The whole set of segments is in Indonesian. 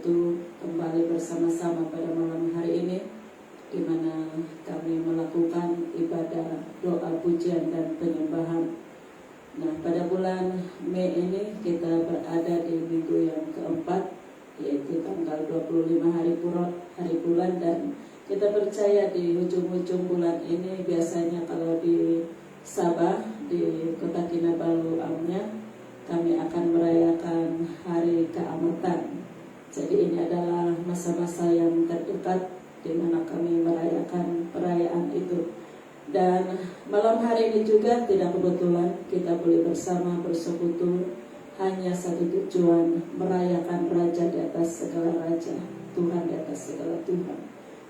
waktu kembali bersama-sama pada malam hari ini, di mana kami melakukan ibadah doa pujian dan penyembahan. Nah, pada bulan Mei ini kita berada di minggu yang keempat, yaitu tanggal 25 hari bulan, dan kita percaya di ujung-ujung bulan ini biasanya kalau di Sabah, di Kota Kinabalu Amnya, kami akan merayakan Hari Keamatan. Jadi ini adalah masa-masa yang terdekat di mana kami merayakan perayaan itu. Dan malam hari ini juga tidak kebetulan kita boleh bersama bersekutu hanya satu tujuan, merayakan Raja di atas segala raja, Tuhan di atas segala Tuhan.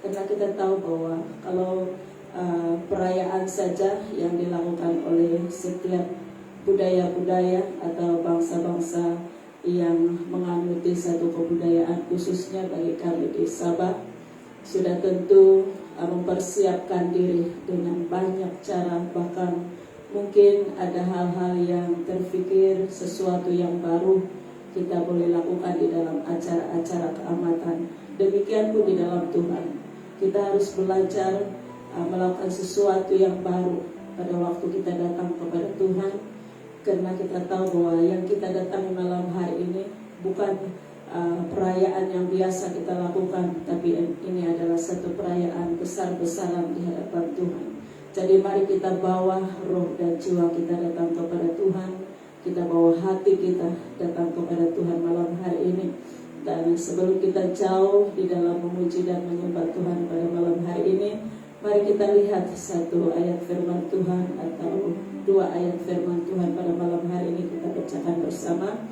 Karena kita tahu bahwa kalau perayaan saja yang dilakukan oleh setiap budaya-budaya atau bangsa-bangsa yang menganuti satu kebudayaan, khususnya bagi kami di Sabah, sudah tentu mempersiapkan diri dengan banyak cara, bahkan mungkin ada hal-hal yang terfikir sesuatu yang baru kita boleh lakukan di dalam acara-acara keamatan. Demikian pun di dalam Tuhan, kita harus belajar melakukan sesuatu yang baru pada waktu kita datang kepada Tuhan, karena kita tahu bahwa yang kita datang malam hari ini bukan perayaan yang biasa kita lakukan, tapi ini adalah satu perayaan besar-besaran di hadapan Tuhan. Jadi mari kita bawa roh dan jiwa kita datang kepada Tuhan, kita bawa hati kita datang kepada Tuhan malam hari ini. Dan sebelum kita jauh di dalam memuji dan menyembah Tuhan pada malam hari ini, mari kita lihat satu ayat firman Tuhan atau dua ayat firman Tuhan pada malam hari ini kita bacakan bersama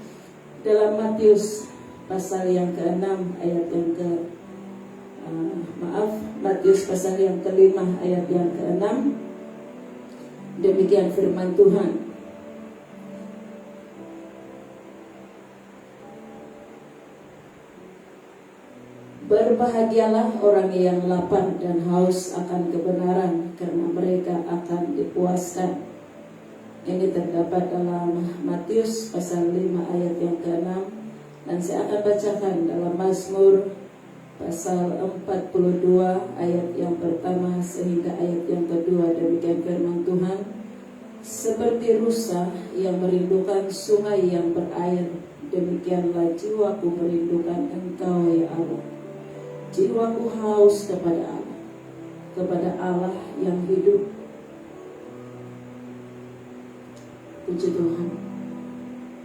dalam Matius pasal yang ke-6 ayat yang Matius pasal yang ke-5 ayat yang ke-6. Demikian firman Tuhan. Berbahagialah orang yang lapar dan haus akan kebenaran, karena mereka akan dipuaskan. Ini terdapat dalam Matius pasal 5 ayat yang ke-6. Dan saya akan bacakan dalam Mazmur pasal 42 ayat yang pertama sehingga ayat yang kedua. Demikian firman Tuhan. Seperti rusa yang merindukan sungai yang berair, demikianlah jiwaku merindukan Engkau ya Allah. Jiwaku haus kepada Allah yang hidup. Puji Tuhan.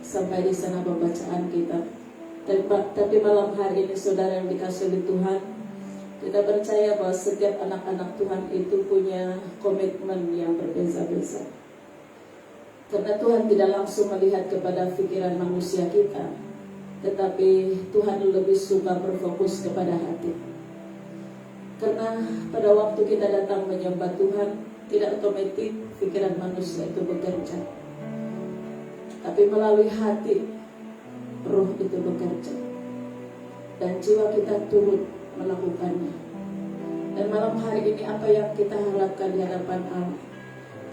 Sampai di sana pembacaan kita. Tapi malam hari ini saudara yang dikasihi oleh Tuhan, kita percaya bahwa setiap anak-anak Tuhan itu punya komitmen yang berbeza-beza. Karena Tuhan tidak langsung melihat kepada pikiran manusia kita, tetapi Tuhan lebih suka berfokus kepada hati. Karena pada waktu kita datang menyembah Tuhan, tidak otomatis pikiran manusia itu bekerja, tapi melalui hati roh itu bekerja dan jiwa kita turut melakukannya. Dan malam hari ini apa yang kita harapkan di hadapan Allah,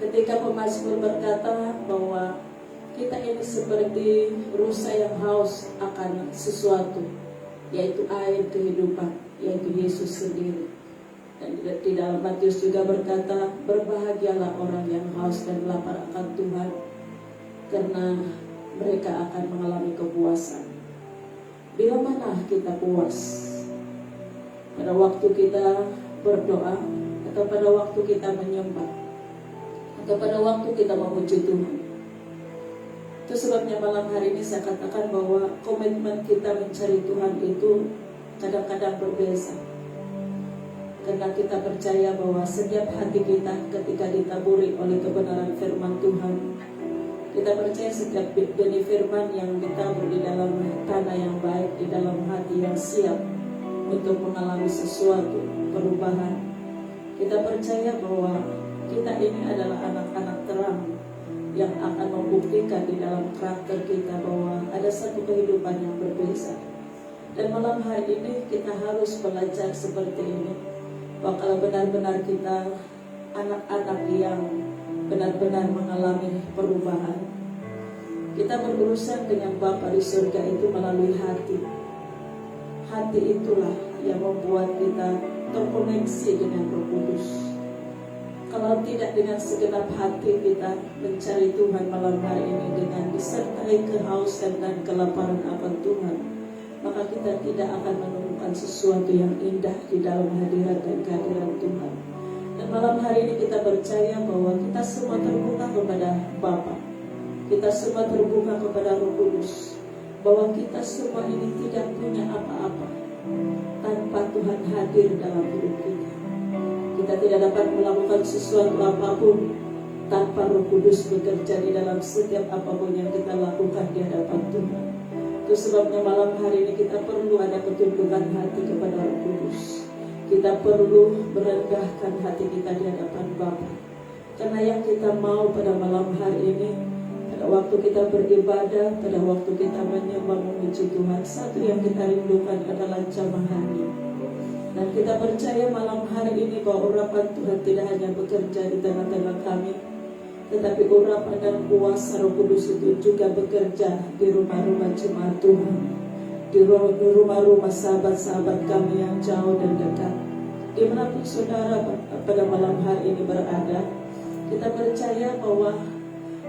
ketika pemazmur berkata bahwa kita ini seperti rusa yang haus akan sesuatu, yaitu air kehidupan, yaitu Yesus sendiri. Dan di dalam Matius juga berkata, berbahagialah orang yang haus dan lapar akan Tuhan, karena mereka akan mengalami kepuasan. Bila mana kita puas? Pada waktu kita berdoa, atau pada waktu kita menyembah, atau pada waktu kita memuji Tuhan? Itu sebabnya malam hari ini saya katakan bahwa komitmen kita mencari Tuhan itu kadang-kadang berbeza. Karena kita percaya bahwa setiap hati kita ketika ditaburi oleh kebenaran firman Tuhan, kita percaya setiap benih firman yang ditabur di dalam tanah yang baik, di dalam hati yang siap untuk mengalami sesuatu perubahan. Kita percaya bahwa kita ini adalah anak-anak terang yang akan membuktikan di dalam karakter kita bahwa ada satu kehidupan yang berbeza. Dan malam hari ini kita harus belajar seperti ini, bahwa kalau benar-benar kita anak-anak yang benar-benar mengalami perubahan, kita berurusan dengan Bapa di surga itu melalui hati. hati itulah yang membuat kita terkoneksi dengan Roh Kudus. Kalau tidak dengan segenap hati kita mencari Tuhan malam hari ini dengan disertai kehausan dan kelaparan akan Tuhan, maka kita tidak akan menemukan sesuatu yang indah di dalam hadirat dan kehadiran Tuhan. Dan malam hari ini kita percaya bahwa kita semua terbuka kepada Bapa, kita semua terbuka kepada Roh Kudus, bahwa kita semua ini tidak punya apa-apa tanpa Tuhan hadir dalam hidup kita. Kita tidak dapat melakukan sesuatu apapun tanpa Roh Kudus bekerja di dalam setiap apapun yang kita lakukan di hadapan Tuhan. Itu sebabnya malam hari ini kita perlu ada ketundukan hati kepada Roh Kudus. Kita perlu merendahkan hati kita di hadapan Bapa. Karena yang kita mau pada malam hari ini, pada waktu kita beribadah, pada waktu kita menyembah memuji Tuhan, satu yang kita rindukan adalah jamahannya. Dan kita percaya malam hari ini bahwa urapan Tuhan tidak hanya bekerja di tengah-tengah kami, tetapi urapan dan kuasa Roh Kudus itu juga bekerja di rumah-rumah jemaat Tuhan, di rumah-rumah sahabat-sahabat kami yang jauh dan dekat. Dimanapun saudara pada malam hari ini berada, kita percaya bahwa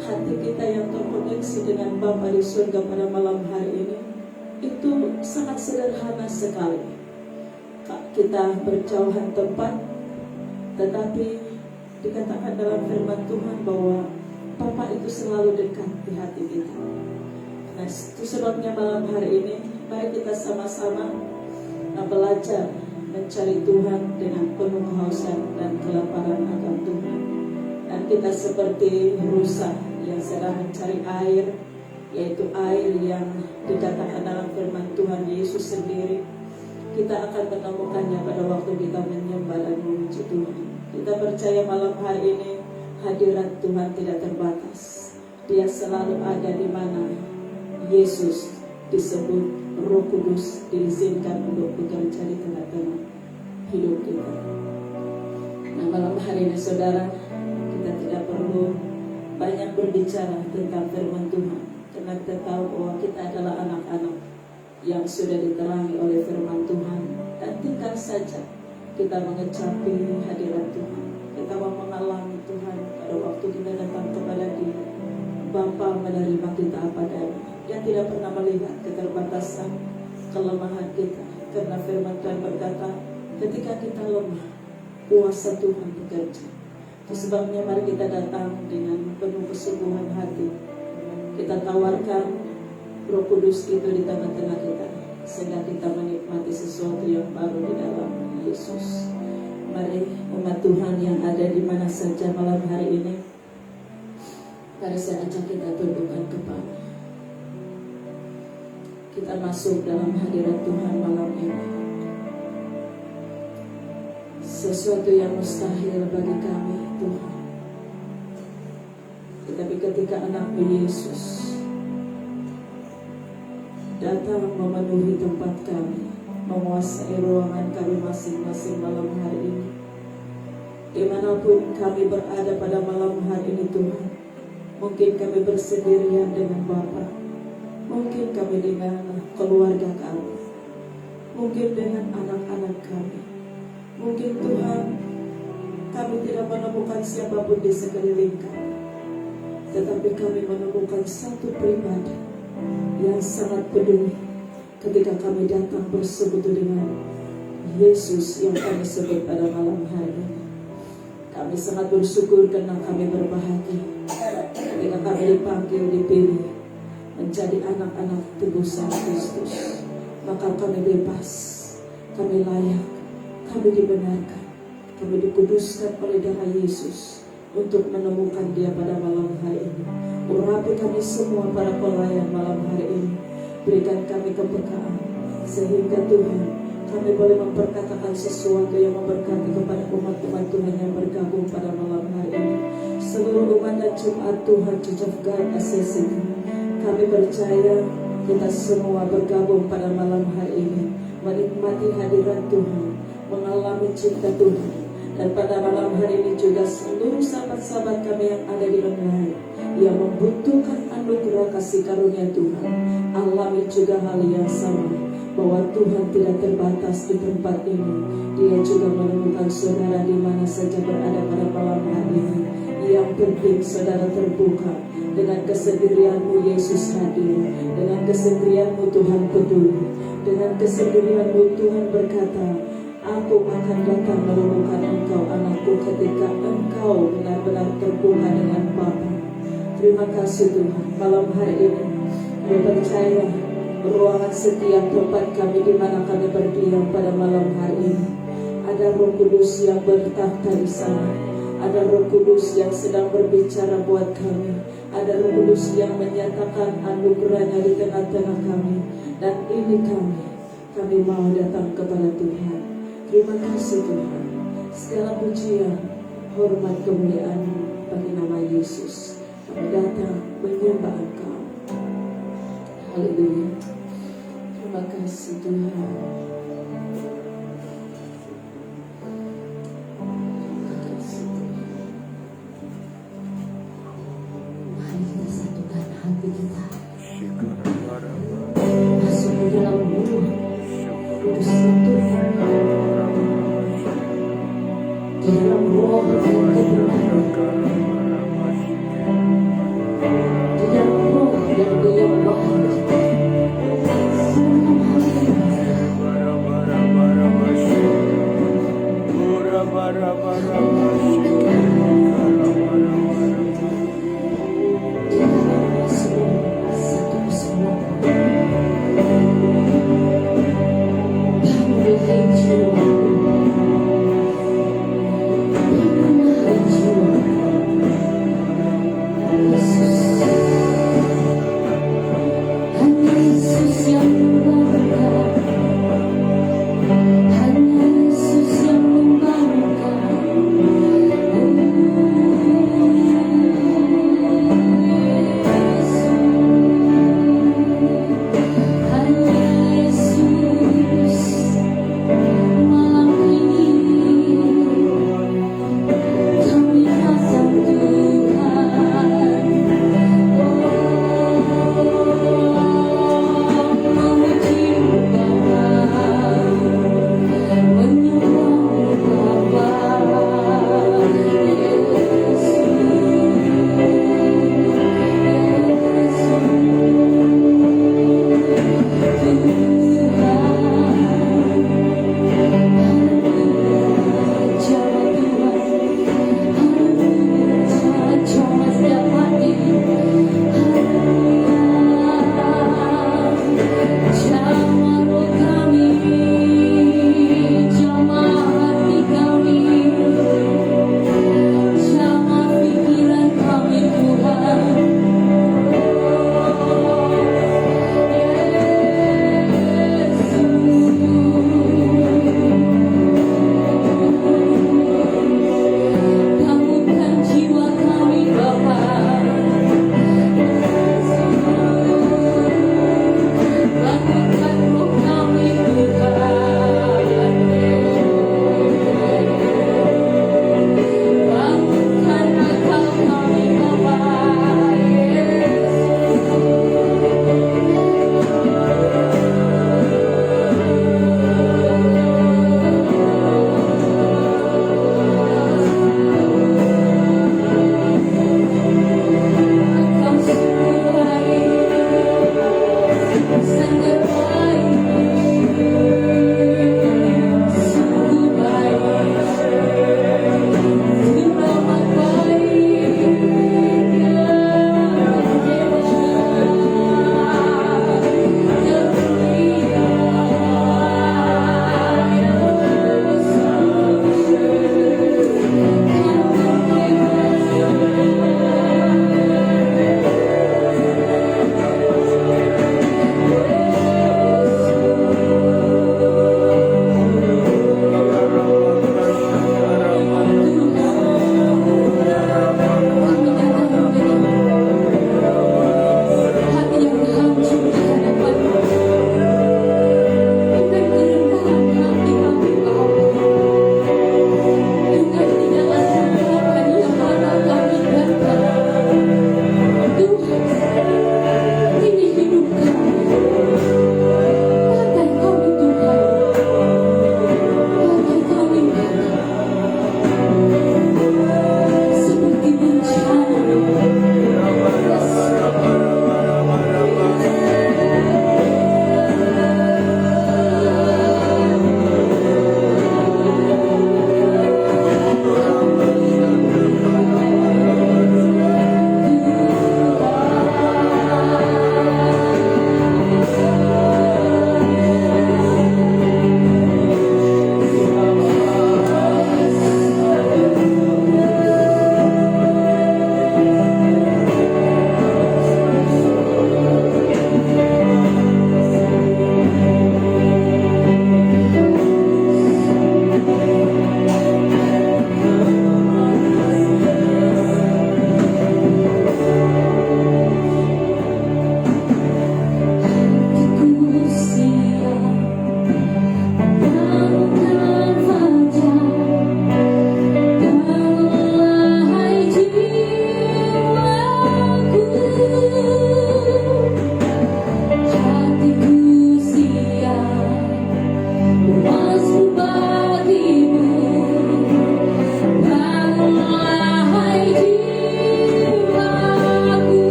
hati kita yang terkoneksi dengan Bapa di surga pada malam hari ini itu sangat sederhana sekali. Kita berjauhan tempat, tetapi dikatakan dalam firman Tuhan bahwa Bapa itu selalu dekat di hati kita. Nah, itu sebabnya malam hari ini mari kita sama-sama belajar mencari Tuhan dengan penuh kehausan dan kelaparan akan Tuhan. Dan kita seperti rusa yang sedang mencari air, yaitu air yang dikatakan dalam firman Tuhan Yesus sendiri. Kita akan menemukannya pada waktu kita menyembah dan memuji Tuhan. Kita percaya malam hari ini hadirat Tuhan tidak terbatas. Dia selalu ada di mana Yesus disebut, Roh Kudus diizinkan untuk bekerja di tengah-tengah hidup kita. Nah, malam hari ini saudara, kita tidak perlu banyak berbicara tentang firman Tuhan, karena kita tahu bahwa kita adalah anak-anak yang sudah diterangi oleh firman Tuhan, dan tinggal saja kita mengecapi hadirat Tuhan. Kita mau mengalami Tuhan pada waktu kita datang kepada Dia. Bapa menerima kita apa adanya. Dia tidak pernah melihat keterbatasan, kelemahan kita, karena firman Tuhan berkata, ketika kita lemah, kuasa Tuhan bekerja. Itu sebabnya mari kita datang dengan penuh kesungguhan hati. Kita tawarkan Roh Kudus itu di tengah-tengah kita, sehingga kita menikmati sesuatu yang baru di dalam Yesus. Mari umat Tuhan yang ada di mana saja malam hari ini, mari saya ajak kita tundukkan kepala. Kita masuk dalam hadirat Tuhan malam ini. Sesuatu yang mustahil bagi kami Tuhan, tetapi ketika anak-Mu Yesus datang memenuhi tempat kami, menguasai ruangan kami masing-masing malam hari ini, dimanapun kami berada pada malam hari ini Tuhan, mungkin kami bersendirian dengan Bapa, mungkin kami dengan keluarga kami, mungkin dengan anak-anak kami, mungkin Tuhan kami tidak menemukan siapapun di sekeliling kami, tetapi kami menemukan satu pribadi yang sangat peduli ketika kami datang bersekutu dengan Yesus yang kami sebut pada malam hari ini. Kami sangat bersyukur karena kami berbahagia ketika kami dipanggil, dipilih menjadi anak-anak tebusan Kristus. Maka kami bebas, kami layak, kami dibenarkan, kami dikuduskan oleh darah Yesus untuk menemukan Dia pada malam hari ini. Urapi kami semua para pelayan malam hari ini. Berikan kami kepekaan, sehingga Tuhan kami boleh memperkatakan sesuatu yang memberkati kepada umat-umat Tuhan yang bergabung pada malam hari ini. Seluruh umat dan jemaat Tuhan Church of God ACC, kami percaya kita semua bergabung pada malam hari ini, menikmati hadirat Tuhan, mengalami cinta Tuhan. Dan pada malam hari ini juga seluruh sahabat-sahabat kami yang ada di Lenggah yang membutuhkan anugerah kasih karunia Tuhan, alami juga hal yang sama. bahwa Tuhan tidak terbatas di tempat ini. Dia juga menemukan saudara di mana saja berada pada malam hari ini. Yang penting saudara terbuka. Dengan kesendirianmu Yesus hadir. Dengan kesendirianmu Tuhan peduli. Dengan kesendirianmu Tuhan berkata, aku akan datang menemukan engkau anakku ketika engkau benar-benar terbuka dengan Bapa. Terima kasih Tuhan. Malam hari ini kami percaya ruangan setiap tempat kami di mana kami berdiam pada malam hari ini ada Roh Kudus yang bertakhta di sana. Ada Roh Kudus yang sedang berbicara buat kami. Ada Roh Kudus yang menyatakan anugerahnya di tengah-tengah kami. Dan ini kami mau datang kepada Tuhan. Terima kasih Tuhan. Segala pujian, hormat, kemuliaan bagi nama Yesus. Kami datang menyembah Engkau. Haleluya. Terima kasih Tuhan. Terima kasih Tuhan. Mari kita satukan hati kita. Masuk ke dalam rumah Kudus itu. Di dalam roh yang kebenaran. Di dalam roh yang kebenaran. Satu kesempatan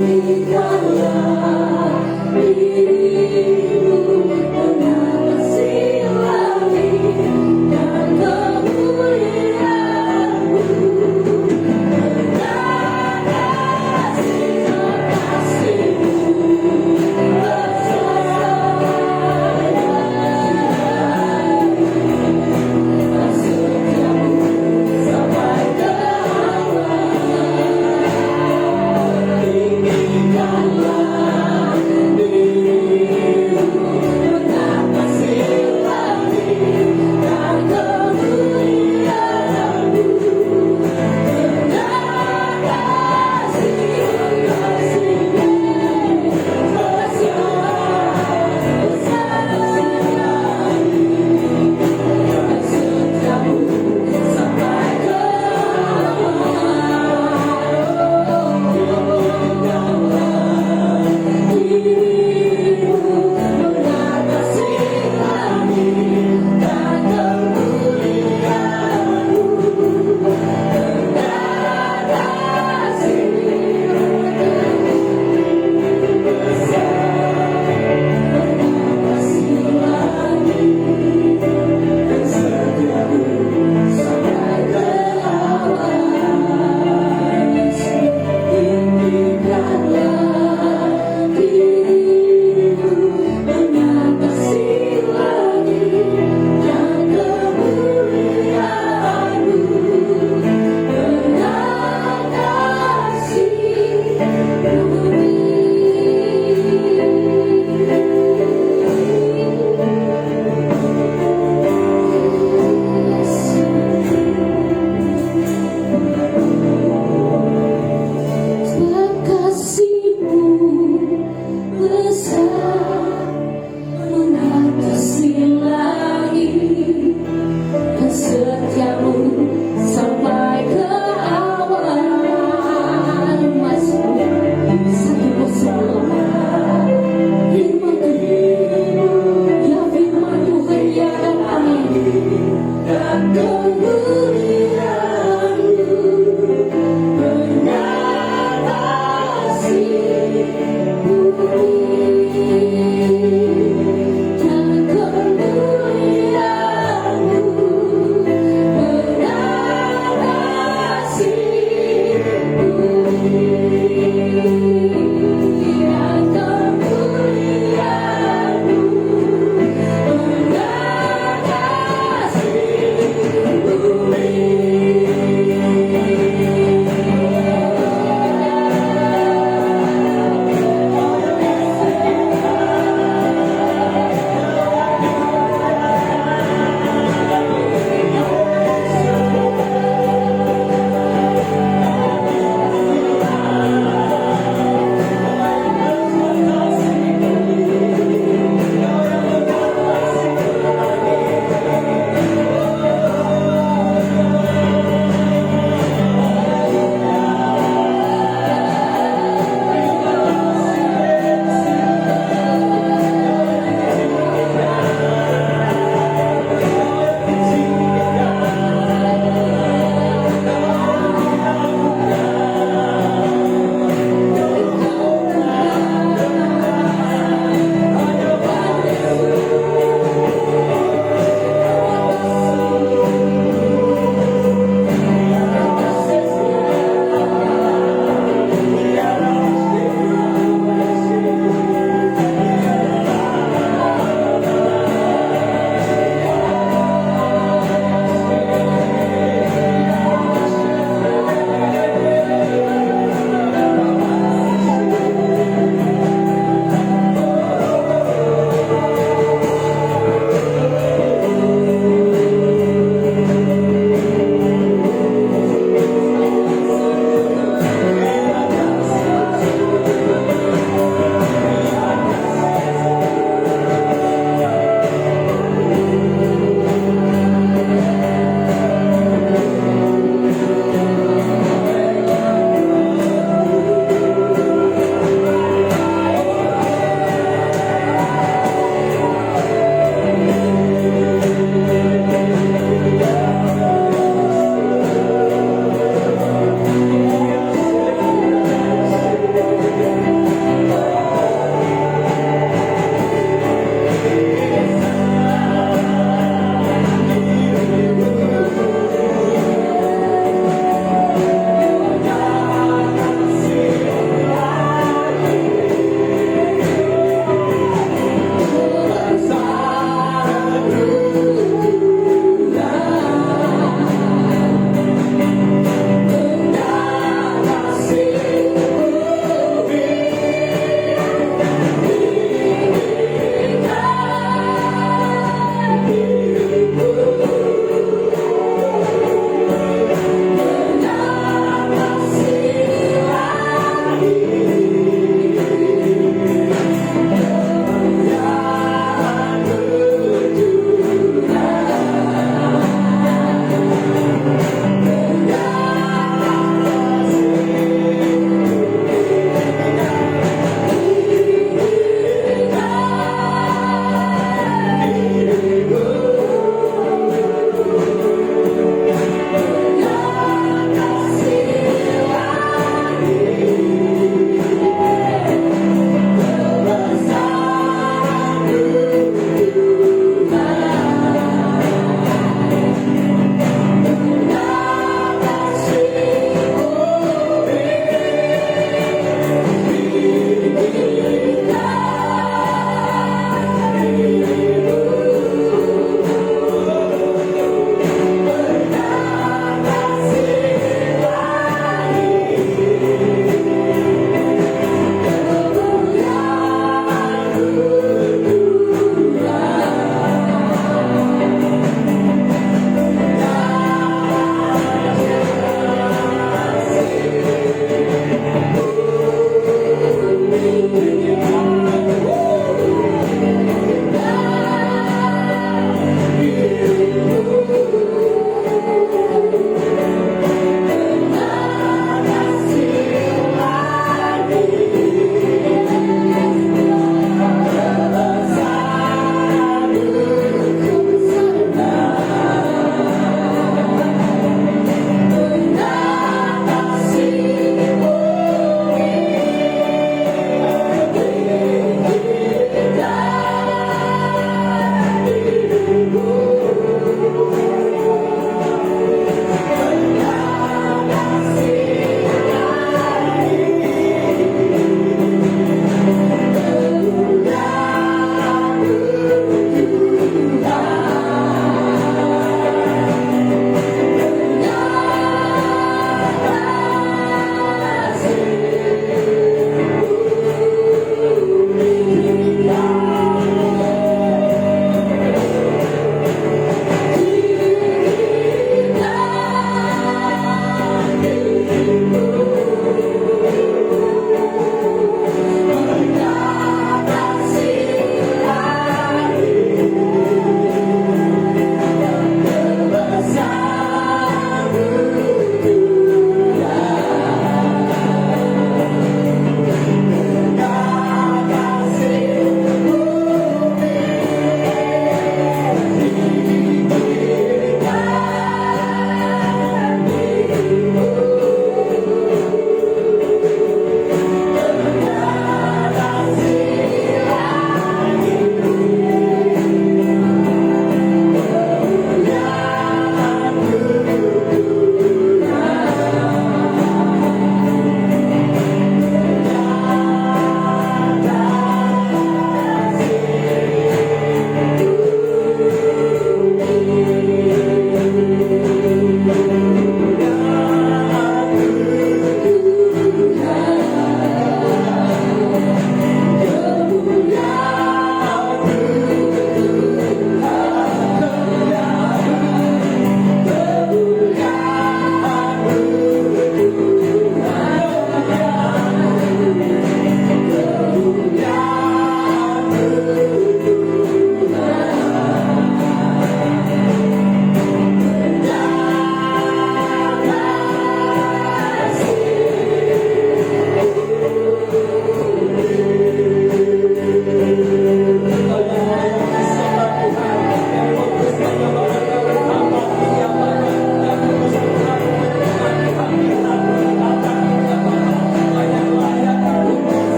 Sampai ke awal.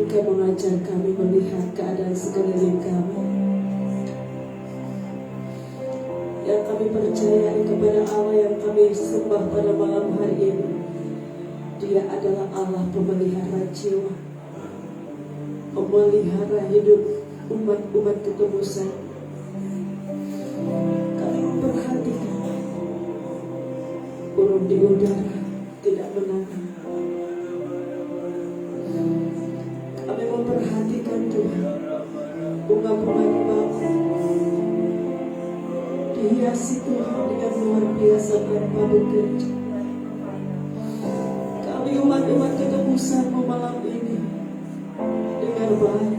Engkau mengajar kami melihat keadaan sekeliling kami. Yang kami percaya kepada Allah yang kami sembah pada malam hari ini, Dia adalah Allah pemelihara jiwa, pemelihara hidup umat-umat ketebusan. Kami memperhatikan burung di udara tidak menanam. Kami memperhatikan Tuhan, bunga-bunga di bakul dihiasi Tuhan dengan luar biasa tanpa bekerja. Kami umat-umat ketebusan-Mu malam ini dengar baik,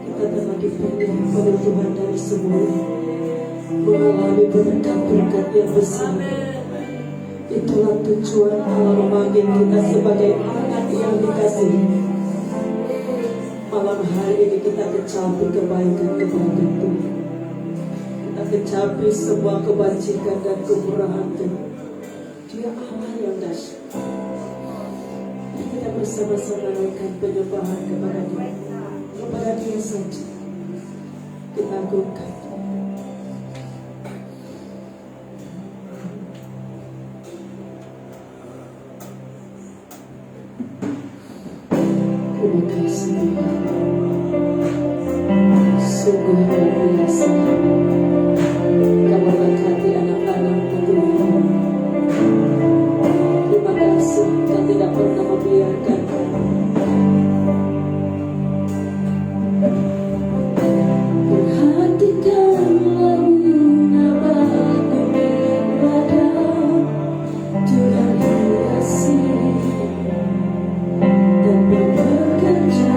kita telah dipilih oleh Tuhan dari semula, mengalami berkat-berkat yang besar. Itulah tujuan Allah memanggil kita sebagai anak yang dikasihi. Malam hari ini kita kecapi kebaikan-kebaikan Tuhan. Kita kecapi semua kebajikan dan kemurahan Tuhan. Dia Allah yang dahsyat. Kita bersama-sama naikkan penyembahan kepada Dia. Kepada Dia saja kita agungkan. Terima kasih Tuhan. Sungguh luar biasa. Kau memberkati anak-anak-Mu Tuhan. Terima kasih Kau tidak pernah membiarkan kami. Perhatikanlah namaku pada Tuhan kasih dan bekerja.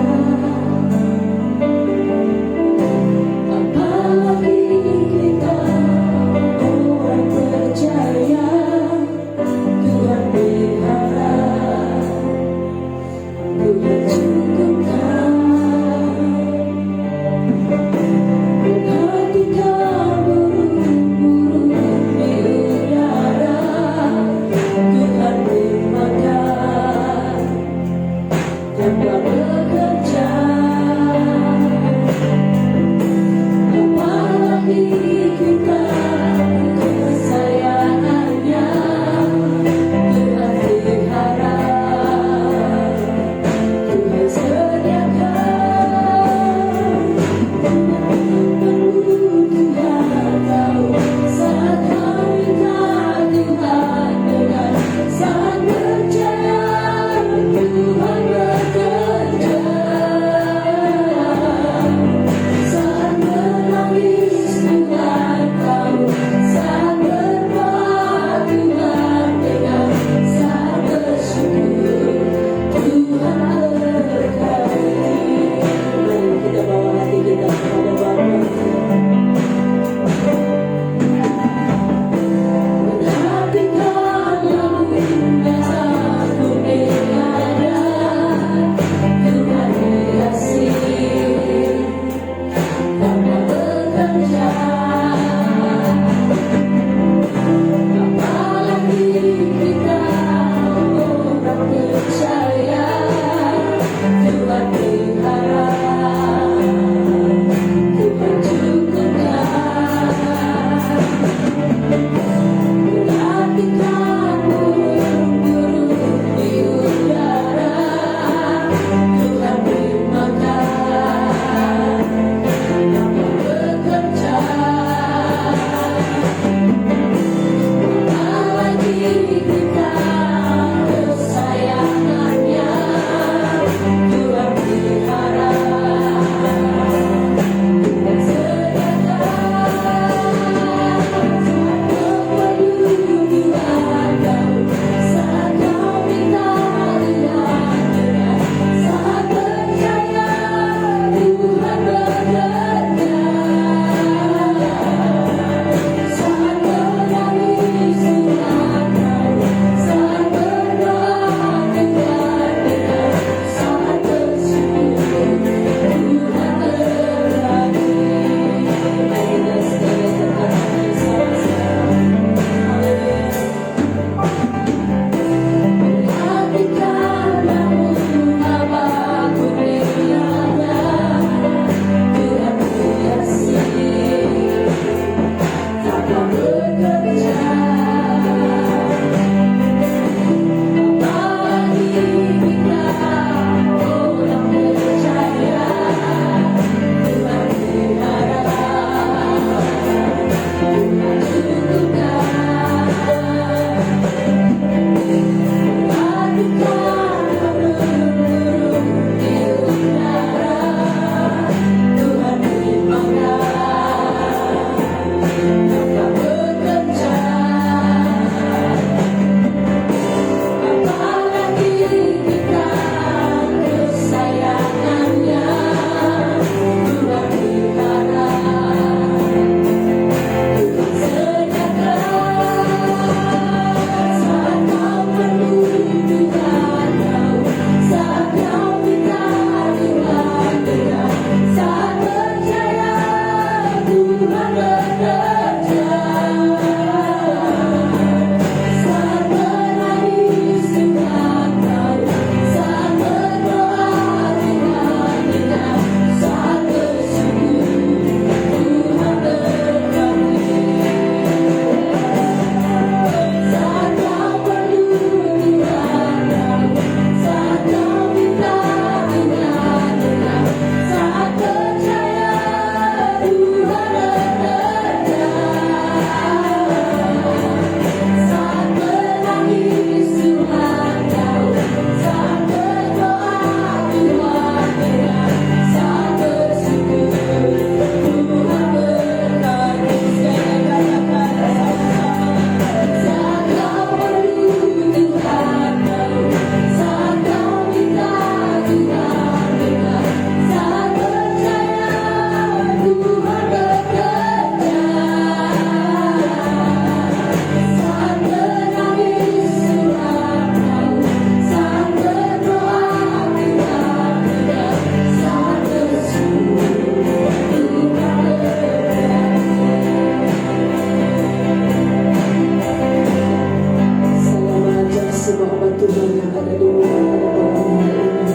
diulang pada malam hari ini.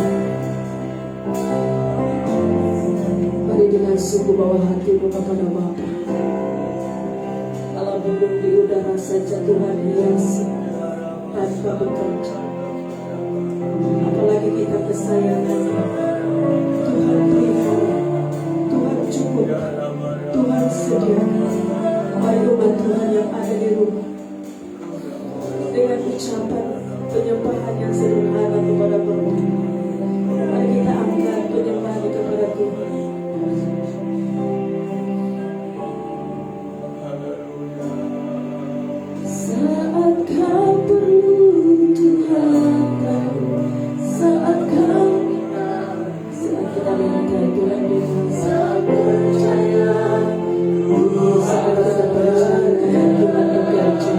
Mari dengan sungguh bawa hatimu kepada Bapa. Kalau burung di udara saja Tuhan hiasi tanpa bekerja, apalagi kita kesayangan. Tuhan berikan, Tuhan cukup, Tuhan sediakan. Mari umat Tuhan yang ada di rumah dengan ucapan penyembahan yang sederhana kepada Bapa, mari kita angkat penyembahan kepada Tuhan. Saat kau perlu Tuhan, saat kita mengingat Tuhan di saat percaya, saat kita percaya Tuhan bekerja.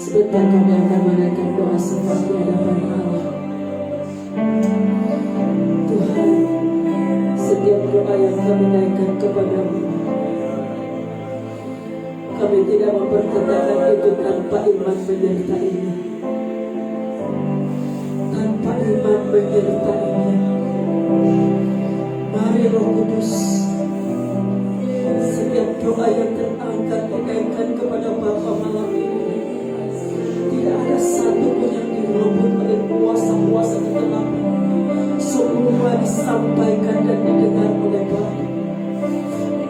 Sebentar kami akan menaikkan doa seperti di hadapan Allah. Tuhan, setiap doa yang kami naikkan kepadamu, kami tidak memperkatakan itu tanpa iman menyertainya. Tanpa iman menyertainya. Mari Roh Kudus, setiap doa yang terangkat dinaikkan kepada Bapa malam ini, tidak ada satu pun yang dirobot oleh kuasa-kuasa kegelapan. Semua disampaikan dan didengar oleh Bapa.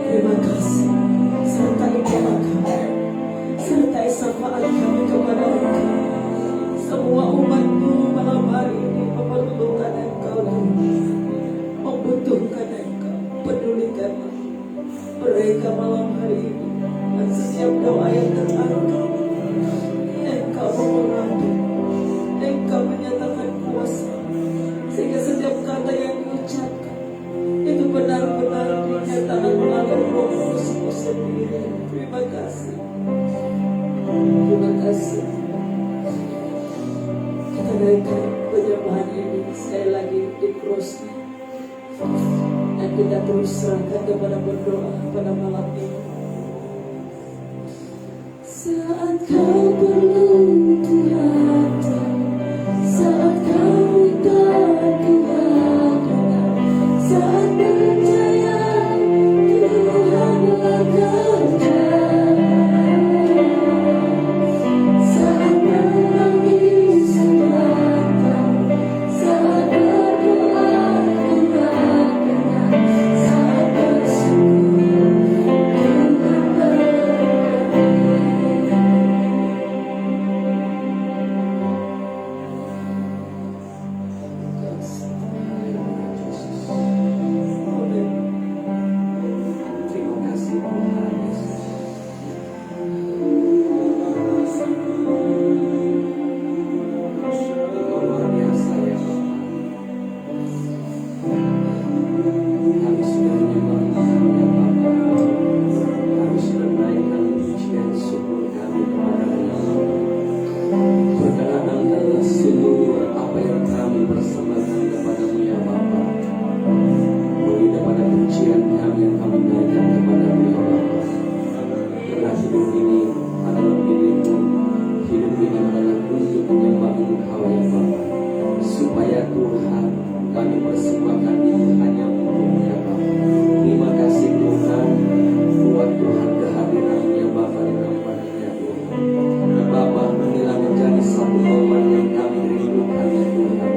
Terima kasih. Sertai doa kami, sertai syafaat kami kepada Engkau. Semua umat-Mu malam hari ini memerlukan Engkau, membutuhkan Engkau. Pedulikanlah mereka malam hari ini, dan setiap doa yang terangkat Engkau mengurapi, Engkau menyatakan kuasa, sehingga setiap kata yang diucapkan itu benar-benar dinyatakan melalui Roh Kudus-Mu sendiri. Terima kasih. Terima kasih. Kita naikkan penyembahan ini sekali lagi di krusnya, dan kita terus serahkan kepada berdoa pada malam ini. Saat kau perlu Tuhan, saat kau minta Tuhan, saat percaya Tuhan bekerja, saat menangis Tuhan, saat berdoa Tuhan, saat bersyukur Tuhan. mempersembahkan itu hanya untuk-Nya Bapa. Terima kasih Tuhan buat Tuhan kehadiran-Nya Bapa di tempatnya Tuhan. Dan Bapa, inilah menjadi satu momen yang kami rindukan ya Tuhan,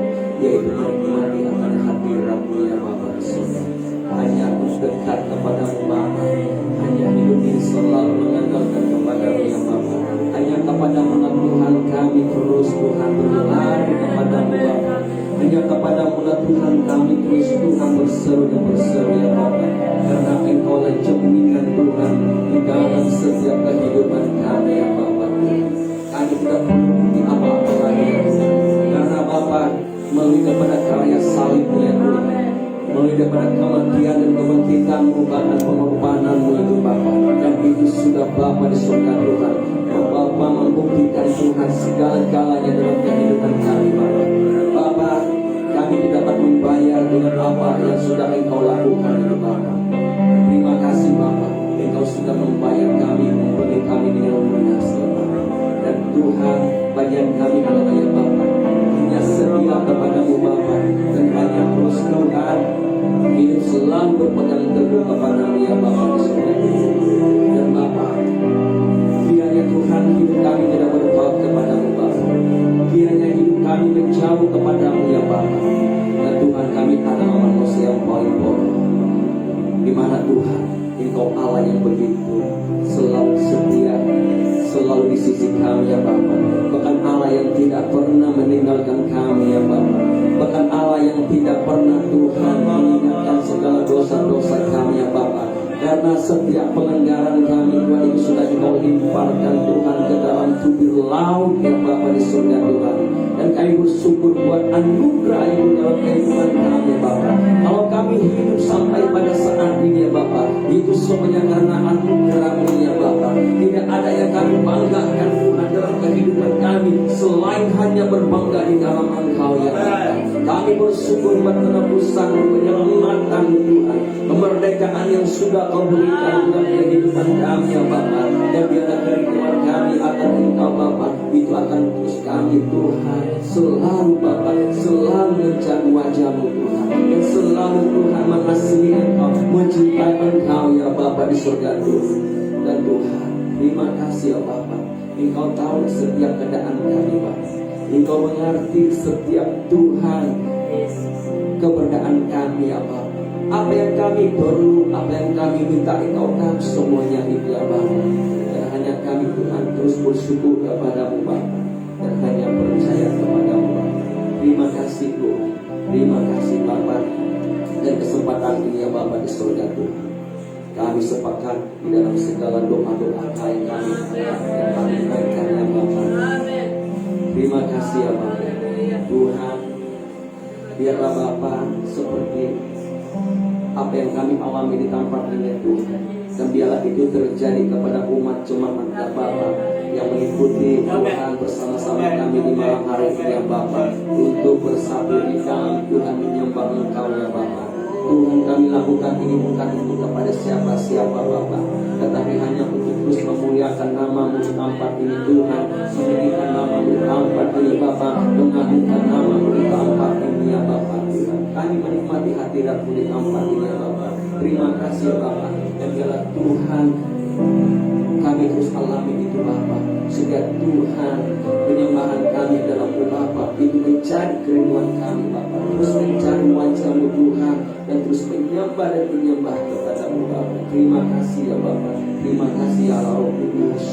yaitu menikmati akan hadirat-Mu ya Bapa di surga. Hanya terus dekat kepada-Mu Bapa, hanya hidup ini selalu mengandalkan kepada-Mu ya Bapa. Hanya kepada-Mu Tuhan kami terus Tuhan berlari kepada-Mu Bapa. Hanya kepada-Mu Tuhan kami terus Tuhan berseru dan berseru ya Bapa. Karena Engkau lah jaminan Tuhan di dalam setiap kehidupan kami ya Bapa. Kami tidak perlu bukti apa-apa lagi ya Tuhan. Karena Bapa melalui kepada karya salib-Mu ya Tuhan, melalui daripada kematian dan kebangkitan-Mu dan pengorbanan-Mu itu Bapa, dan itu sudah Bapa di surga Tuhan. Bapa membuktikan Tuhan segala-galanya dalam kehidupan kami Bapa. Bapa, kami tidak dapat membayar dengan apa yang sudah Engkau lakukan itu Bapa. Terima kasih Bapa, Engkau sudah membayar kami, membeli kami dengan lunas ya Bapa. Dan Tuhan, bagian kami adalah ya Bapa, hanya setia kepada-Mu Bapa, dan hanya terus Tuhan hidup selalu berpegang teguh kepada-Mu ya Bapa di surga. Dan Bapa, kiranya Tuhan hidup kami tidak berpaut kepada-Mu Bapa, kiranya hidup kami menjauh kepada-Mu ya Bapa. Dan Tuhan, kami adalah manusia yang paling bodoh, di mana Tuhan Engkau Allah yang begitu selalu setia, selalu di sisi kami ya Bapa. Bahkan Allah yang tidak pernah meninggalkan kami ya Bapa. Bahkan Allah yang tidak pernah Tuhan mengingatkan segala dosa-dosa kami ya Bapa. Karena setiap pelanggaran kami Tuhan itu sudah Engkau limparkan Tuhan ke dalam tubir laut ya Bapa di surga Tuhan. Dan kami bersyukur buat anugerah itu dalam kehidupan kami Bapa. Kalau kami hidup sampai pada saat ini ya Bapa, itu semuanya karena anugerah-Mu ya Bapa. Tidak ada yang kami banggakan Tuhan dalam kehidupan kami selain hanya berbangga di dalam Engkau ya Bapa. Kami bersyukur buat penebusan, penyelamatan Tuhan, kemerdekaan yang sudah Kau berikan dalam kehidupan kami ya Bapa. Dan biarlah kerinduan kami akan Engkau Bapa itu akan terus kami Tuhan selalu Bapa, selalu mencari wajah-Mu Tuhan, dan selalu Tuhan mengasihi Engkau, mencintai Engkau ya Bapa di surga Tuhan. Dan Tuhan, terima kasih ya Bapa, Engkau tahu setiap keadaan kami Bapa. Engkau mengerti setiap Tuhan keberadaan kami ya Bapa. Apa yang kami perlu, apa yang kami minta, Engkau tahu semuanya itu ya Bapa. Dan hanya kami Tuhan terus bersyukur kepada-Mu Bapa, dan hanya percaya kepada-Mu Bapa. Terima kasih Tuhan, terima kasih Bapa. Dan kesempatan ini ya Bapa di surga Tuhan, kami sepakat di dalam segala doa-doa yang kami naikkan ya Bapa. Terima kasih ya Bapa. Tuhan, biarlah Bapa seperti apa yang kami alami di tempat ini Tuhan, dan biarlah itu terjadi kepada umat jemaat Bapa yang mengikuti Tuhan bersama-sama kami di malam hari ini ya Bapa, untuk bersatu di dalam Tuhan menyembah Engkau ya Bapa. Tuhan, kami lakukan ini bukan untuk kepada siapa-siapa Bapa, tetapi hanya untuk terus memuliakan nama-Mu di tempat ini Tuhan, meninggikan nama-Mu di tempat ini Bapa, mengagungkan nama-Mu di tempat ini ya Bapa. Tuhan, kami menikmati hadirat-Mu di tempat ini ya Bapa. Terima kasih ya Bapa. Dan biarlah Tuhan kami terus alami itu Bapa, sehingga Tuhan penyembahan kami dalam Bapa itu mencari kerinduan kami Bapa, terus mencari wajah-Mu Tuhan, dan terus menyembah dan menyembah kepada-Mu Bapa. Terima kasih ya Bapa, terima kasih ya Allah Kudus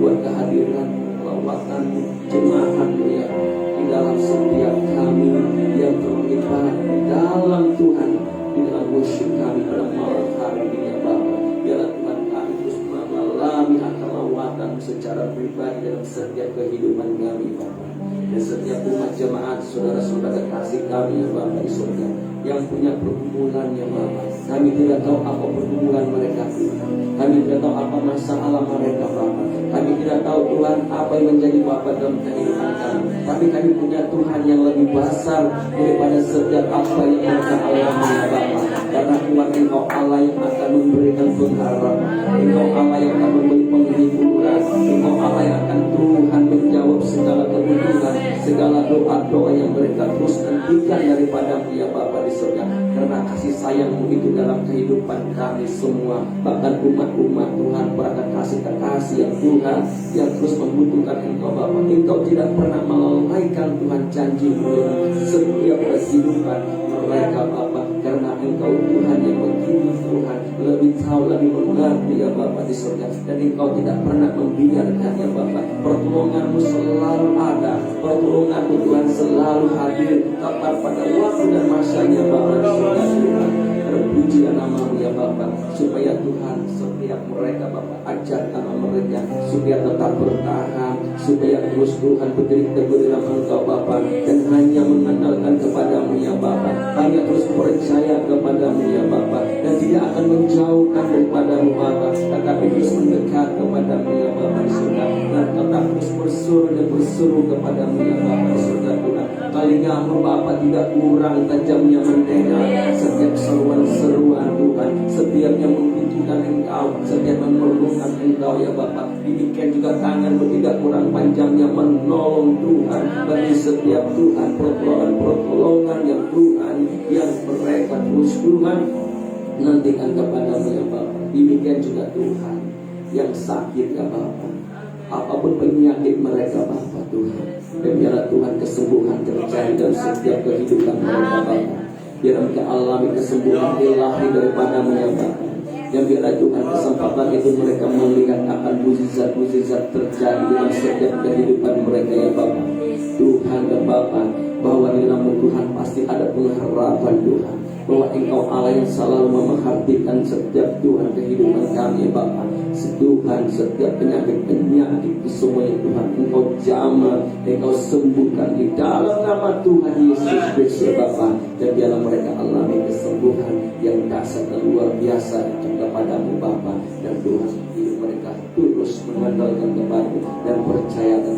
buat kehadiran lawatan-Mu, jemaat-Mu ya di dalam setiap kami yang terlibat di dalam Tuhan, di dalam worship kami pada malam hari ini ya Bapa. Biarlah Tuhan kami terus mengalami akan lawatan secara pribadi dalam setiap kehidupan kami Bapa. Dan setiap umat jemaat saudara-saudara kasih kami ya Bapa di surga yang punya pergumulan ya Bapa, kami tidak tahu apa pergumulan mereka Tuhan, kami tidak tahu apa masalah mereka Bapa, kami tidak tahu Tuhan apa yang menjadi Bapa dalam kehidupan kami, tapi kami punya Tuhan yang lebih besar daripada setiap apa yang mereka alami ya Bapa. Karena Tuhan Engkau Allah yang akan memberikan pengharapan, Engkau Allah yang akan memberi penghiburan, Engkau Allah yang akan Tuhan menjawab segala kebutuhan, segala doa-doa yang mereka teruskan menghentikan daripada-Mu ya Bapa di surga. Karena kasih sayang-Mu itu dalam kehidupan kami semua, bahkan umat-umat Tuhan, para kekasih-kekasih yang Tuhan yang terus membutuhkan Engkau Bapa. Engkau tidak pernah melalaikan Tuhan janji-Mu dalam setiap kehidupan mereka Bapa, karena Engkau Tuhan yang begitu Tuhan, lebih tahu, lebih mengerti ya Bapa di surga. Dan Engkau tidak pernah membiarkan ya Bapa, pertolongan-Mu selalu ada, pertolongan-Mu Tuhan selalu hadir tepat pada waktu dan masanya Bapa di surga Tuhan. Terpujilah nama-Mu ya Bapa, supaya Tuhan setiap mereka Bapa, ajarkan mereka supaya tetap bertahan, supaya terus Tuhan berdiri teguh dalam Engkau Bapa, dan hanya mengandalkan kepada-Mu ya Bapa, hanya terus percaya kepada-Mu ya Bapa, dan tidak akan menjauhkan daripada-Mu Bapa, tetapi terus mendekat kepada-Mu ya Bapa di surga, dan tetap terus berseru dan berseru kepada-Mu ya Bapa di surga Tuhan. Telinga-Mu Bapa tidak kurang tajamnya mendengar setiap seruan-seruan Tuhan, setiapnya membutuhkan Engkau, setiap memerlukan Engkau ya Bapa. Demikian juga tangan-Mu tidak kurang panjangnya menolong Tuhan bagi setiap Tuhan pertolongan yang Tuhan yang mereka terus Tuhan nantikan kepada-Mu ya Bapa. Demikian juga Tuhan yang sakit ya Bapa, apapun penyakit mereka Bapa Tuhan, dan biarlah Tuhan kesembuhan terjadi dalam setiap kehidupan mereka Bapa. Biar mereka alami kesembuhan ilahi daripada-Mu ya Bapa. Dan biarlah Tuhan kesempatan itu mereka melihat akan mukjizat-mukjizat terjadi dalam setiap kehidupan mereka ya Bapa. Tuhan dan Bapa, bahwa di dalam Tuhan pasti ada pengharapan Tuhan, bahwa Engkau Allah yang selalu memperhatikan setiap Tuhan kehidupan kami ya Bapa. Tuhan, setiap penyakit-penyakit itu semuanya Tuhan Engkau jamah, Engkau sembuhkan di dalam nama Tuhan Yesus Kristus ya Bapa. Dan biarlah mereka alami kesembuhan yang dahsyat dan luar biasa kepada-Mu Bapa. Dan Tuhan, hidup mereka terus mengandalkan kepada-Mu dan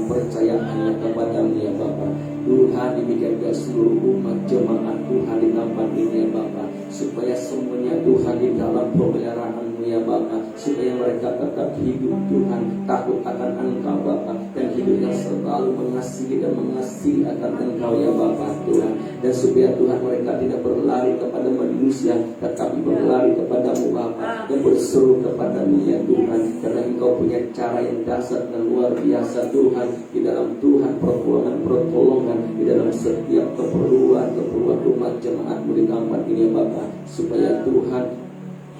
percaya hanya kepada-Mu ya Bapa. Tuhan, demikian juga seluruh umat jemaat Tuhan di tempat ini ya Bapa, supaya semuanya Tuhan di dalam pemeliharaan-Mu ya Bapa, supaya mereka tetap hidup Tuhan takut akan Engkau Bapa, dan hidup yang selalu mengasihi dan mengasihi akan Engkau ya Bapa Tuhan. Dan supaya Tuhan mereka tidak berlari kepada manusia, tetapi berlari kepada-Mu Bapa, dan berseru kepada-Mu ya Tuhan, karena Engkau punya cara yang dahsyat dan luar biasa Tuhan di dalam Tuhan pertolongan di dalam setiap keperluan umat jemaat-Mu di tempat ini ya Bapa, supaya Tuhan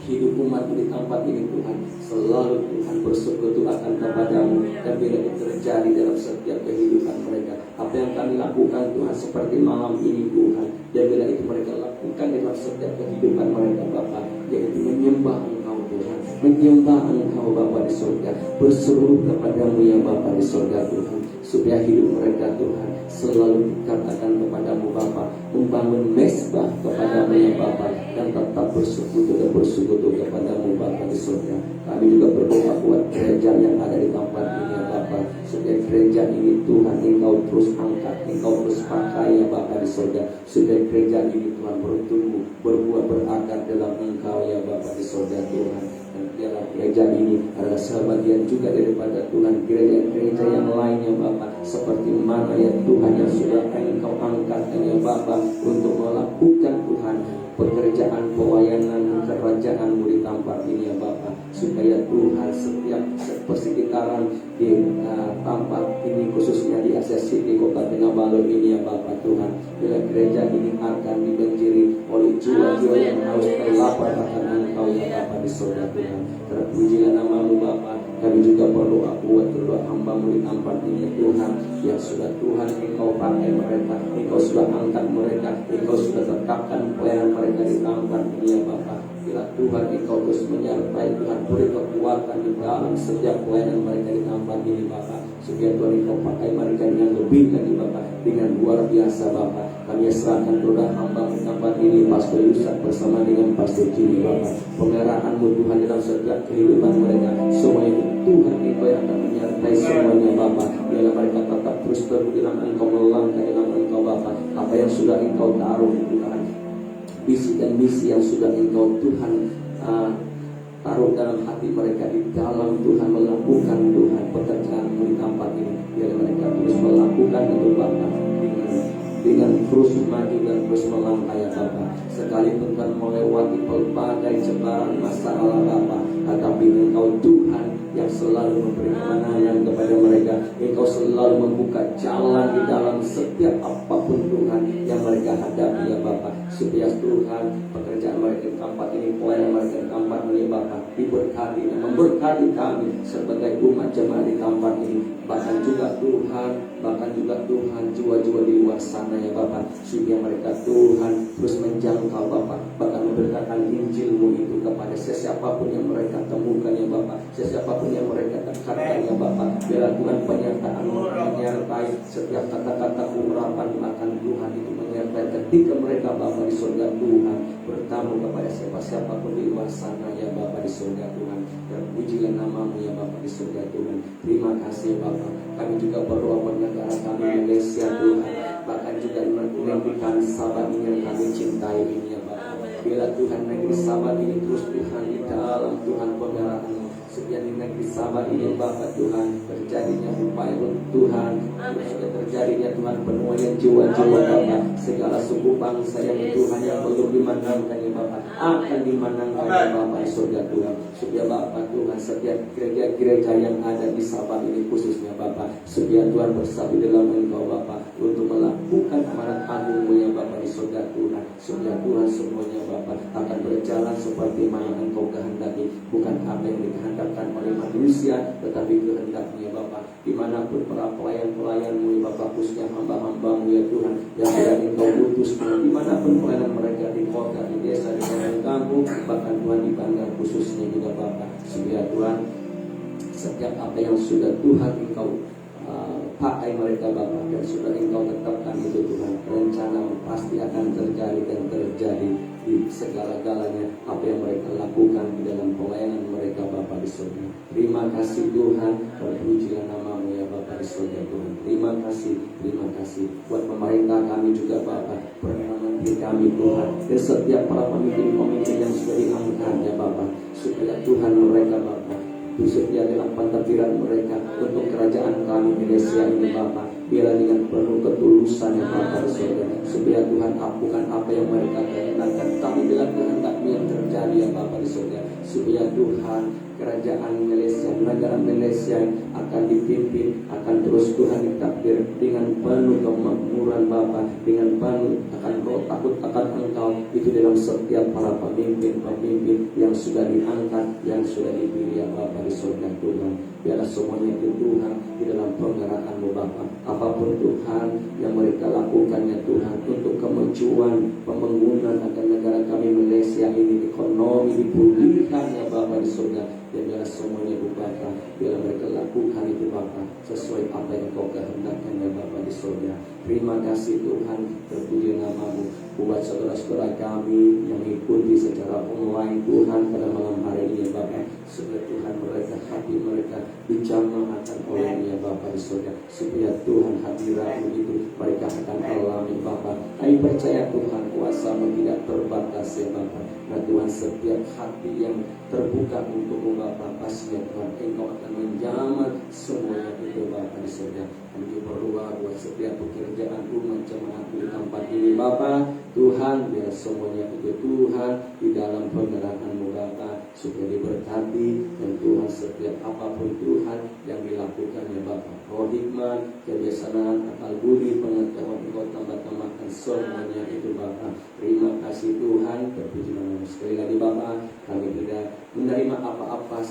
hidup umat di tempat ini Tuhan selalu Tuhan bersekutu akan kepada-Mu, dan bila itu terjadi dalam setiap kehidupan mereka, apa yang kami lakukan Tuhan seperti malam ini Tuhan, dan bila itu mereka lakukan dalam setiap kehidupan mereka Bapa, yaitu menyembah Engkau Tuhan, menyembah Engkau Bapa di surga, berseru kepada-Mu ya Bapa di surga Tuhan, supaya hidup mereka Tuhan selalu dikatakan kepada-Mu Bapa, membangun mesbah kepada-Mu ya Bapa, dan tetap bersekutu kepada-Mu Bapa di surga. Kami juga berdoa buat gereja yang ada di tempat ini ya Bapa, supaya gereja ini Tuhan Engkau terus angkat, Engkau terus pakai ya Bapa di surga, supaya gereja ini Tuhan bertumbuh, berbuah, berakar dalam Engkau ya Bapa di surga Tuhan. Dan biarlah gereja ini adalah sebagian juga daripada Tuhan gereja-gereja yang lainnya Bapa, seperti mana ya Tuhan yang sudah Engkau angkat ya Bapa untuk melakukan Tuhan pekerjaan pelayanan kerajaan-Mu di tempat ini ya Bapa, supaya Tuhan setiap persekitaran di tempat ini, khususnya di Asia City Kota Kinabalu ini ya Bapa Tuhan, bila gereja ini akan dibanjiri oleh jiwa-jiwa yang haus terlapar akan Engkau ya Bapa di surga Tuhan. Terpujilah nama-Mu Bapa. Kami juga berdoa buat kedua hamba-Mu di tempat ini Tuhan, yang sudah Tuhan Engkau pakai mereka, Engkau sudah angkat mereka, Engkau sudah tetapkan pelayanan mereka di tempat ini ya Bapa. Bila Tuhan Engkau terus menyertai Tuhan, beri kekuatan di dalam setiap pelayanan mereka di tempat ini Bapa, supaya Tuhan Engkau pakai mereka dengan lebih lagi Bapa, dengan luar biasa Bapa. Kami serahkan kedua hamba di tempat ini, Pastor Yusak bersama dengan Pastor Jimmy Bapa. Pemeliharaan-Mu Tuhan dalam setiap kehidupan mereka, semua itu Tuhan Engkau yang akan menyertai semuanya Bapa. Biarlah mereka tetap terus teguh dalam Engkau, melangkah dalam Engkau Bapa. Apa yang sudah Engkau taruh Tuhan, visi dan misi yang sudah Engkau Tuhan taruh dalam hati mereka, di dalam Tuhan melakukan Tuhan pekerjaan-Mu di tempat ini. Biarlah mereka terus melakukan itu Bapa, dengan dengan terus maju dan terus melangkah ya Bapa. Sekalipun Tuhan melewati pelbagai cobaan masalah Bapa, tetapi Engkau Tuhan yang selalu memberi kemenangan kepada mereka. Engkau selalu membuka jalan di dalam setiap apapun Tuhan yang mereka hadapi ya Bapa. Supaya Tuhan pekerjaan mereka di tempat ini, pelayanan mereka di tempat ini Bapa, diberkati dan memberkati kami sebagai umat jemaat di tempat ini. Bahkan juga Tuhan jiwa-jiwa di luar sana ya Bapa, supaya mereka Tuhan terus menjangkau Bapa, bahkan memberitakan Injil-Mu itu kepada sesiapapun yang mereka temukan ya Bapa, sesiapapun yang mereka dekatkan ya Bapa. Biarlah Tuhan penyertaan-Mu menyertai setiap kata-kata urapan akan Tuhan itu, menyertai ketika mereka Bapa di surga Tuhan bertamu kepada siapa-siapapun di luar sana ya Bapa di surga Tuhan. Dan pujilah nama-Mu ya Bapa di surga Tuhan. Terima kasih Bapa. Kami juga berdoa buat negara kami Malaysia Tuhan, bahkan juga menantikan sahabat ini yang kami cintai ini ya Bapa. Bila Tuhan negeri sahabat ini terus Tuhan di dalam Tuhan pemeliharaan-Mu. Setiap di negeri sahabat ini Bapa Tuhan, terjadinya upaya Tuhan, sudah terjadinya Tuhan penuaian jiwa-jiwa Bapa. Segala suku bangsa yang Tuhan yang belum dimenangkan ya Bapa, akan dimenangkan ya Bapa di surga Tuhan. Supaya Bapa Tuhan setiap gereja-gereja yang ada di sahabat ini khususnya Bapa, supaya Tuhan bersatu dalam Engkau Bapa untuk melakukan amanat agung-Mu ya Bapa di surga Tuhan. Supaya Tuhan semuanya Bapa akan berjalan seperti mana Engkau kehendaki, bukan apa yang dikehendaki oleh manusia, tetapi kehendak-Mu ya Bapa. Dimanapun para pelayan-pelayan-Mu ya Bapa, khususnya hamba-hamba-Mu ya Tuhan yang sedang Engkau utus, dimanapun pelayanan mereka di kota, di desa, di kampung, bahkan Tuhan di bandar khususnya juga Bapa. Supaya Tuhan setiap apa yang sudah Tuhan Engkau pakai mereka Bapa, dan sudah Engkau tetapkan itu Tuhan, rencana pasti akan terjadi dan terjadi di segala-galanya apa yang mereka lakukan di dalam pelayanan mereka Bapa di surga. Terima kasih Tuhan, terpujilah nama-Mu ya Bapa di surga Tuhan. Terima kasih buat pemerintah kami juga Bapa, Perdana Menteri kami Tuhan, dan setiap para pemimpin-pemimpin yang sudah diangkat ya Bapa, supaya Tuhan mereka Bapa setia dalam pentadbiran mereka untuk kerajaan kami Malaysia ini Bapa. Biarlah dengan penuh ketulusan yang Bapa di surga, supaya Tuhan bukan apa yang mereka kehendakkan, tapi bila kehendak-Mu yang terjadi ya Bapa di surga. Supaya Tuhan kerajaan Malaysia, negara Malaysia akan dipimpin, akan terus Tuhan ditakdir dengan penuh kemakmuran Bapa, dengan penuh akan roh takut akan Engkau itu dalam setiap para pemimpin yang sudah diangkat, yang sudah dipilih ya Bapa di surga Tuhan. Biarlah semuanya itu Tuhan di dalam penggerakan-Mu Bapa. Apapun Tuhan yang mereka lakukan ya Tuhan untuk kemajuan pembangunan akan negara kami Malaysia ini, ekonomi dipulihkan ya Bapa di surga. Dan biarlah semuanya itu Bapa, biarlah mereka lakukan itu Bapa sesuai apa yang Kau kehendakkan ya Bapa di surga. Terima kasih Tuhan, terpuji nama-Mu. Buat saudara-saudara kami yang mengikuti secara online Tuhan pada malam hari ini ya Bapa, supaya Tuhan mereka hati mereka dijamahkan oleh-Mu ya Bapa di surga, supaya Tuhan hadirat-Mu itu mereka akan alami Bapa. Kami percaya Tuhan kuasa-Mu tidak terbatas ya Bapa. Nah Tuhan, setiap hati yang terbuka untuk Bapa, pasti ya Tuhan Engkau akan menjamah semuanya itu Bapa di surga. Kami berdoa buat setiap pekerjaan umat jemaat di tempat ini Bapa. Tuhan, biar semuanya itu Tuhan di dalam penggerak-Mu Bapa, supaya diberkati. Dan Tuhan setiap apapun Tuhan yang dilakukan ya Bapa, roh hikmat, kebiasaan, akal budi, pengetahuan Engkau tambah-tambahkan semuanya itu Bapa. Terima kasih Tuhan, terpuji nama-Mu. Sekali lagi Bapa, kami tidak menerima apa-apa,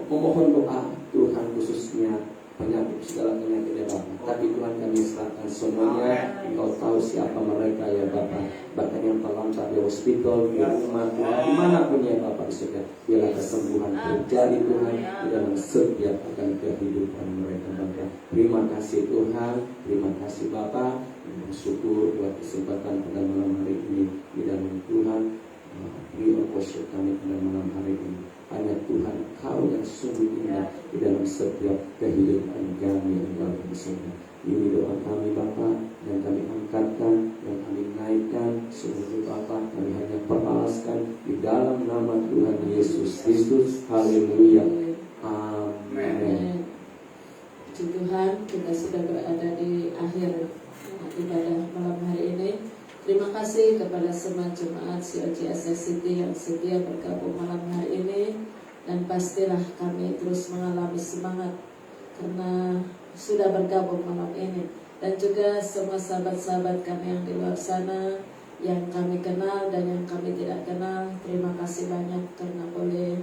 memohon doa Tuhan khususnya penyakit, segala penyakit ya Bapa, tapi Tuhan kami serahkan semuanya. Engkau tahu siapa mereka ya Bapa, bahkan yang terlantar di hospital, di rumah Tuhan, dimanapun ya Bapa di surga. Biarlah kesembuhan terjadi Tuhan di dalam setiap akan kehidupan mereka Bapa. Terima kasih Tuhan, terima kasih Bapa. Bersyukur buat kesempatan pada malam hari ini di dalam Tuhan. Beri worship kami pada malam hari ini. Hanya Tuhan Kau yang sungguh indah di dalam setiap kehidupan kami yang dalam surga. Ini doa kami Bapa, yang kami angkatkan, yang kami naikkan. Sungguh Bapa, kami hanya peralaskan di dalam nama Tuhan Yesus Kristus. Haleluya. Amin. Puji Tuhan, kita sudah berada di akhir ibadah kasih kepada semua jemaat COGSS City yang setia bergabung malam hari ini. Dan pastilah kami terus mengalami semangat karena sudah bergabung malam ini. Dan juga semua sahabat-sahabat kami yang di luar sana, yang kami kenal dan yang kami tidak kenal, terima kasih banyak karena boleh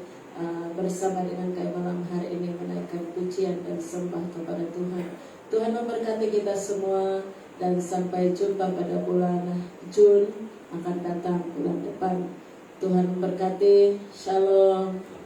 bersama dengan kami malam hari ini menaikkan pujian dan sembah kepada Tuhan. Tuhan memberkati kita semua dan sampai jumpa pada bulan Jun akan datang bulan depan. Tuhan memberkati. Shalom.